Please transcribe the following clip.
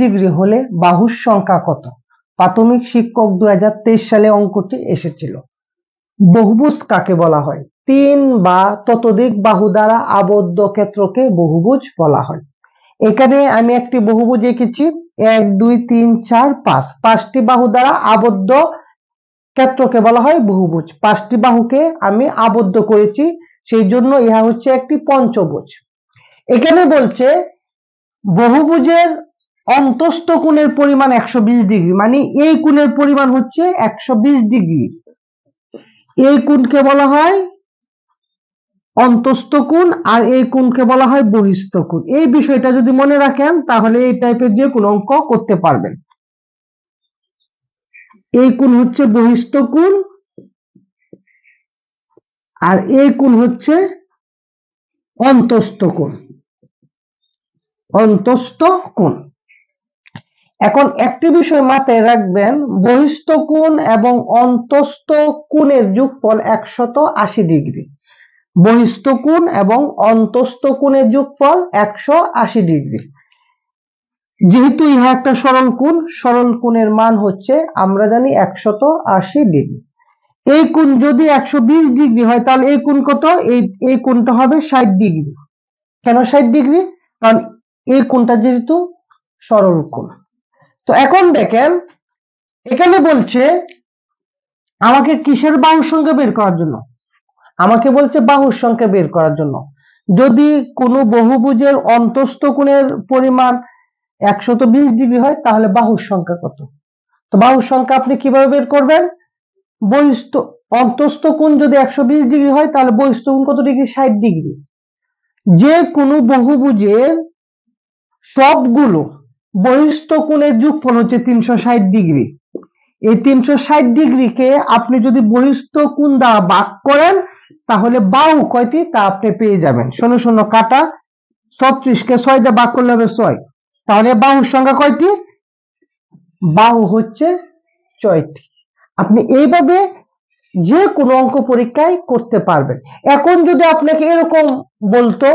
Degree হলে বাহুর সংখ্যা কত? প্রাথমিক শিক্ষক 2023 সালে অঙ্কটি এসেছিল। বহুভুজ কাকে বলা হয়? 3 বা ততোধিক বাহু দ্বারা আবদ্ধ ক্ষেত্রকে বহুভুজ বলা হয়। এখানে আমি একটি বহুভুজ এঁকেছি, 1 2 3 4 5, 5টি বাহু দ্বারা আবদ্ধ ক্ষেত্রকে বলা হয় বহুভুজ। 5টি বাহুকে আমি আবদ্ধ করেছি, সেই জন্য ইহা হচ্ছে একটি পঞ্চভুজ। এখানে বলছে বহুভুজের অন্তস্থ কোণের পরিমাণ 120 ডিগ্রি, মানে এই কোণের পরিমাণ হচ্ছে 120 ডিগ্রি। এই কোণকে বলা হয় অন্তস্থ কোণ আর এই কোণকে বলা হয় বহিস্থ কোণ। এই বিষয়টা যদি মনে রাখেন তাহলে এই টাইপের যে কোনো অঙ্ক করতে পারবেন। এই কোণ হচ্ছে বহিস্থ কোণ আর এই কোণ হচ্ছে অন্তস্থ কোণ। অন্তস্থ কোণ। এখন একটি বিষয় মাথায় রাখবেন, বহিস্থ কোণ এবং অন্তস্থ কোণের যোগফল 180 ডিগ্রি। বহিস্থ কোণ এবং অন্তস্থ কোণের যোগফল 180 ডিগ্রি। যেহেতু ইহা একটা সরল কোণ, সরল কোণের মান হচ্ছে আমরা জানি 180 ডিগ্রি। এই কোণ যদি 120 ডিগ্রি হয় তাহলে এই কোণ কত? এই কোণটা হবে 60 ডিগ্রি। কেন 60 ডিগ্রি? কারণ এই কোণটা যেহেতু সরল কোণ। তো এখন দেখেন এখানে বলছে আমাকে কিসের বাহুর সংখ্যা বের করার জন্য? আমাকে বলছে বাহুর সংখ্যা বের করার জন্য। যদি কোনো বহুভুজের অন্তস্থ কোণের পরিমাণ 120 ডিগ্রি হয় তাহলে বাহুর সংখ্যা কত? তো বাহুর সংখ্যা আপনি কিভাবে বের করবেন? অন্তস্থ কোণ যদি 120 ডিগ্রি হয় তাহলে বহিস্থ কোণ কত ডিগ্রি? 60 ডিগ্রি। যে কোনো বহুভুজের সবগুলো বহিস্থ কোণের যোগফল হচ্ছে 360 ডিগ্রি। এই 360 ডিগ্রিকে আপনি যদি বহিস্থ কোণ দ্বারা ভাগ করেন তাহলে বাহু কয়টি তা আপনি পেয়ে যাবেন। 0 0 কাটা, 36কে 6 দিয়ে ভাগ করলে হবে 6। তাহলে বাহুর সংখ্যা কয়টি? বাহু হচ্ছে 6টি। আপনি এইভাবে যে কোনো অঙ্ক পরীক্ষায় করতে পারবেন। এখন যদি আপনাকে এরকম বলতো